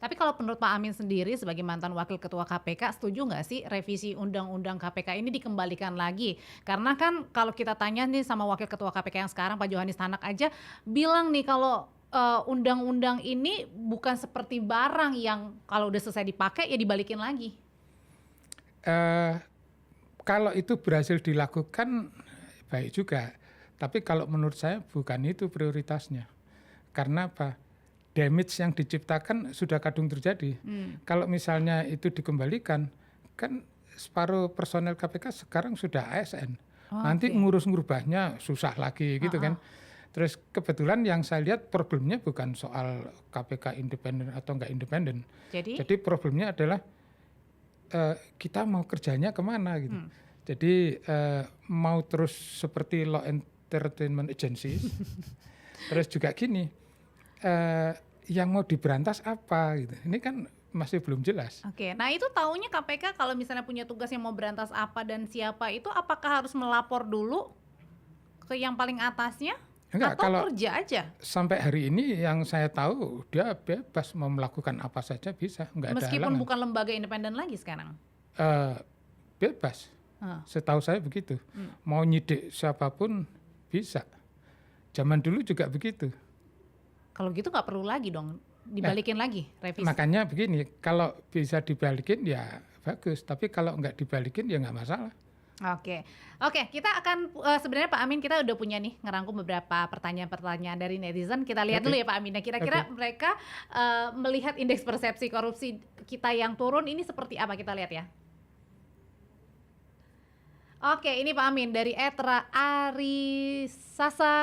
Tapi kalau menurut Pak Amin sendiri sebagai mantan Wakil Ketua KPK, setuju nggak sih revisi Undang-Undang KPK ini dikembalikan lagi? Karena kan kalau kita tanya nih sama Wakil Ketua KPK yang sekarang Pak Johanis Tanak aja bilang nih kalau undang-undang ini bukan seperti barang yang kalau udah selesai dipakai ya dibalikin lagi. Kalau itu berhasil dilakukan baik juga. Tapi kalau menurut saya bukan itu prioritasnya. Karena apa? Damage yang diciptakan sudah kadung terjadi. Kalau misalnya itu dikembalikan, kan separuh personel KPK sekarang sudah ASN. Nanti ngurus-ngurubahnya susah lagi gitu kan. Terus kebetulan yang saya lihat problemnya bukan soal KPK independen atau enggak independen. Jadi problemnya adalah kita mau kerjanya kemana gitu. Jadi mau terus seperti law entertainment agency. Terus juga gini, yang mau diberantas apa gitu. Ini kan masih belum jelas. Oke, nah itu taunya KPK kalau misalnya punya tugas yang mau berantas apa dan siapa itu apakah harus melapor dulu ke yang paling atasnya? Enggak, atau kalau kerja aja? Sampai hari ini yang saya tahu dia bebas mau melakukan apa saja bisa, enggak ada halangan. Meskipun bukan lembaga independen lagi sekarang? Bebas, setahu saya begitu. Mau nyidik siapapun bisa. Zaman dulu juga begitu. Kalau gitu nggak perlu lagi dong, dibalikin lagi revisi? Makanya begini, kalau bisa dibalikin ya bagus, tapi kalau nggak dibalikin ya nggak masalah. Oke, kita akan sebenarnya Pak Amin kita udah punya nih ngerangkum beberapa pertanyaan-pertanyaan dari netizen. Kita lihat dulu ya Pak Amin. Nah, kira-kira mereka melihat indeks persepsi korupsi kita yang turun ini seperti apa, kita lihat ya. Oke, ini Pak Amin dari Arisasa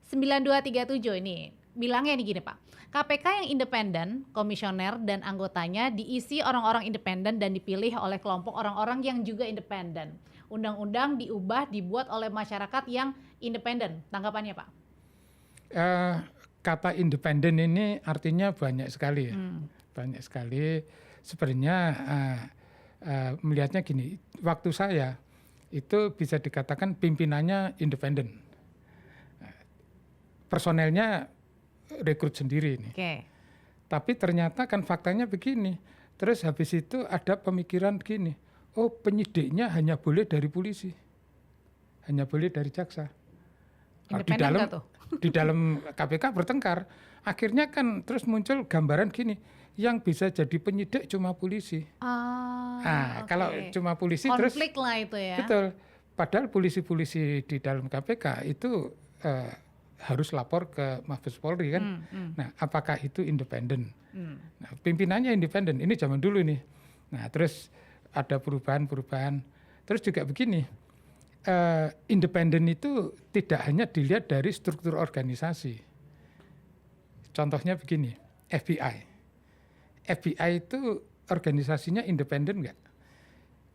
9237 ini. Bilangnya ini gini Pak, KPK yang independen, komisioner dan anggotanya diisi orang-orang independen dan dipilih oleh kelompok orang-orang yang juga independen. Undang-undang dibuat oleh masyarakat yang independen. Tanggapannya Pak? Kata independen ini artinya banyak sekali ya. Banyak sekali. Sebenarnya melihatnya gini, waktu saya itu bisa dikatakan pimpinannya independen. Personelnya rekrut sendiri ini. Tapi ternyata kan faktanya begini. Terus habis itu ada pemikiran gini. Oh, penyidiknya hanya boleh dari polisi. Hanya boleh dari jaksa. Di dalam KPK bertengkar. Akhirnya kan terus muncul gambaran gini. Yang bisa jadi penyidik cuma polisi. Kalau cuma polisi konflik terus. lah itu ya. Betul. Padahal polisi-polisi di dalam KPK itu harus lapor ke Mabes Polri kan. Nah, apakah itu independen? Nah, pimpinannya independen. Ini zaman dulu nih. Nah, terus ada perubahan-perubahan. Terus juga begini, independen itu tidak hanya dilihat dari struktur organisasi. Contohnya begini, FBI. FBI itu organisasinya independen nggak?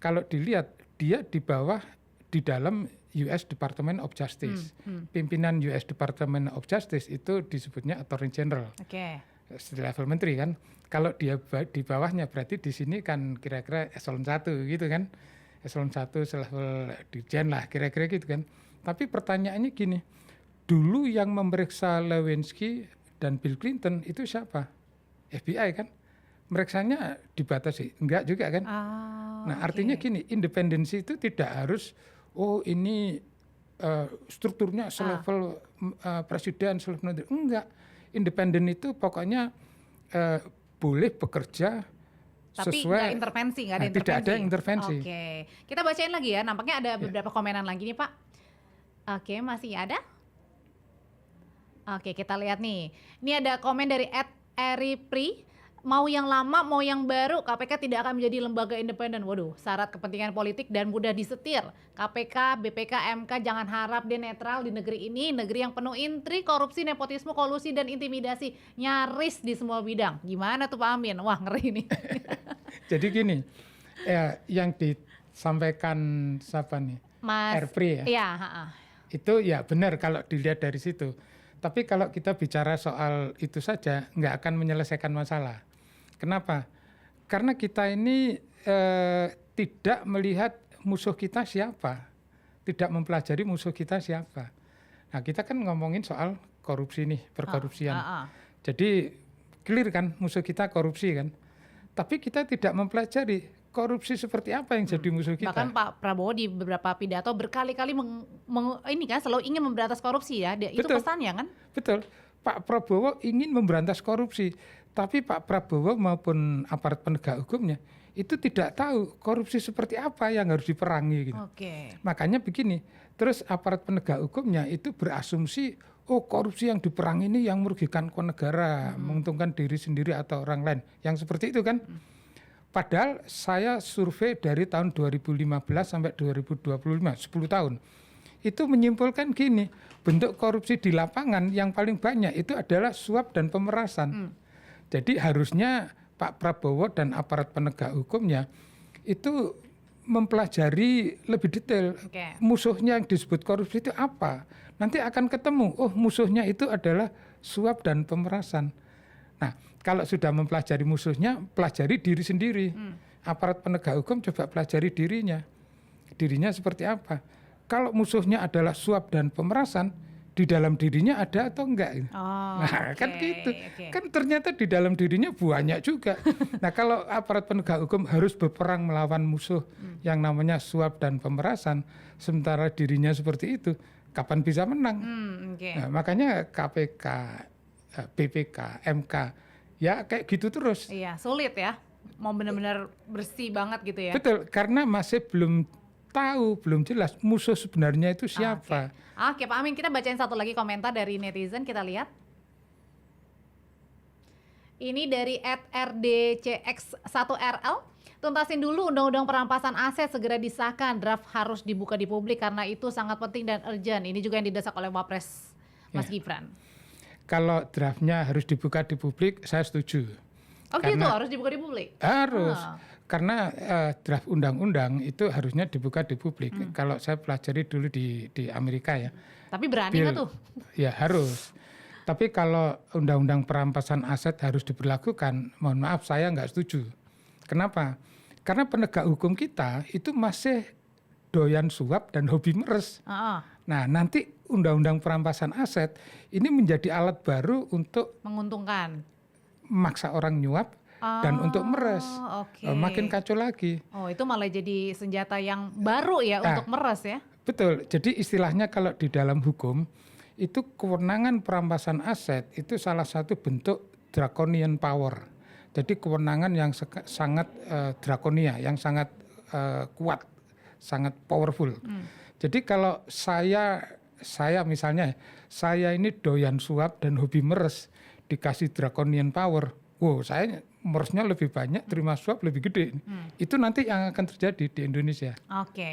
Kalau dilihat, dia di bawah di dalam US Department of Justice. Pimpinan US Department of Justice itu disebutnya Attorney General. Level menteri kan. Kalau dia di bawahnya berarti di sini kan kira-kira eselon 1 gitu kan. Eselon 1 selevel dirjen lah kira-kira gitu kan. Tapi pertanyaannya gini, dulu yang memeriksa Lewinsky dan Bill Clinton itu siapa? FBI kan. Meriksanya dibatasi, enggak juga kan. Nah, artinya gini, independensi itu tidak harus ini strukturnya selevel presiden, selevel menteri. Enggak. Independen itu pokoknya boleh bekerja tapi sesuai. Tapi intervensi, nggak ada intervensi. Tidak ada intervensi. Kita bacain lagi ya. Nampaknya ada beberapa komenan lagi nih Pak. Masih ada? Kita lihat nih. Ini ada komen dari @eripri. Mau yang lama, mau yang baru, KPK tidak akan menjadi lembaga independen. Waduh, syarat kepentingan politik dan mudah disetir. KPK, BPK, MK jangan harap dia netral di negeri ini. Negeri yang penuh intrik, korupsi, nepotisme, kolusi, dan intimidasi. Nyaris di semua bidang. Gimana tuh Pak Amin? Wah, ngeri nih. Jadi gini, yang disampaikan siapa nih? Mas Erpri ya? Iya. Itu ya benar kalau dilihat dari situ. Tapi kalau kita bicara soal itu saja, nggak akan menyelesaikan masalah. Kenapa? Karena kita ini tidak melihat musuh kita siapa, tidak mempelajari musuh kita siapa. Nah, kita kan ngomongin soal korupsi nih, perkorupsian. Jadi clear kan musuh kita korupsi kan. Tapi kita tidak mempelajari korupsi seperti apa yang jadi musuh kita. Bahkan Pak Prabowo di beberapa pidato berkali-kali ini kan selalu ingin memberantas korupsi ya. Itu Betul. pesannya kan? Betul. Pak Prabowo ingin memberantas korupsi, tapi Pak Prabowo maupun aparat penegak hukumnya itu tidak tahu korupsi seperti apa yang harus diperangi gitu. Oke. Makanya begini, terus aparat penegak hukumnya itu berasumsi, oh korupsi yang diperangi ini yang merugikan negara, menguntungkan diri sendiri atau orang lain. Yang seperti itu kan. Padahal saya survei dari tahun 2015 sampai 2025, 10 tahun. Itu menyimpulkan gini, bentuk korupsi di lapangan yang paling banyak itu adalah suap dan pemerasan. Jadi harusnya Pak Prabowo dan aparat penegak hukumnya itu mempelajari lebih detail musuhnya yang disebut korupsi itu apa. Nanti akan ketemu, oh musuhnya itu adalah suap dan pemerasan. Nah, kalau sudah mempelajari musuhnya, pelajari diri sendiri. Aparat penegak hukum coba pelajari dirinya. Dirinya seperti apa? Kalau musuhnya adalah suap dan pemerasan, di dalam dirinya ada atau enggak? Nah, kan gitu. Kan ternyata di dalam dirinya banyak juga. Nah, kalau aparat penegak hukum harus berperang melawan musuh yang namanya suap dan pemerasan, sementara dirinya seperti itu, kapan bisa menang? Nah, makanya KPK, BPK, MK, ya kayak gitu terus. Iya, sulit ya. Mau benar-benar bersih banget gitu ya. Betul, karena masih belum tahu, belum jelas musuh sebenarnya itu siapa. Oke, Pak Amin, kita bacain satu lagi komentar dari netizen, kita lihat. Ini dari @rdcx1rl. Tuntasin dulu undang-undang perampasan aset, segera disahkan, draft harus dibuka di publik karena itu sangat penting dan urgent. Ini juga yang didesak oleh Wapres Mas Gibran. Kalau draftnya harus dibuka di publik, saya setuju. Oh gitu, harus dibuka di publik? Harus. Karena draft undang-undang itu harusnya dibuka di publik. Kalau saya pelajari dulu di Amerika ya. Tapi berani nggak tuh? Ya harus. Tapi kalau undang-undang perampasan aset harus diberlakukan, mohon maaf saya nggak setuju. Kenapa? Karena penegak hukum kita itu masih doyan suap dan hobi meres. Nah nanti undang-undang perampasan aset ini menjadi alat baru untuk menguntungkan, maksa orang nyuap dan untuk meres. Makin kacau lagi. Oh, itu malah jadi senjata yang baru ya untuk meres ya? Betul. Jadi istilahnya kalau di dalam hukum itu kewenangan perampasan aset itu salah satu bentuk draconian power. Jadi kewenangan yang sangat drakonia, yang sangat kuat, sangat powerful. Jadi kalau saya misalnya, saya ini doyan suap dan hobi meres, dikasih draconian power, wow saya meresnya lebih banyak, terima suap lebih gede. Itu nanti yang akan terjadi di Indonesia. Oke.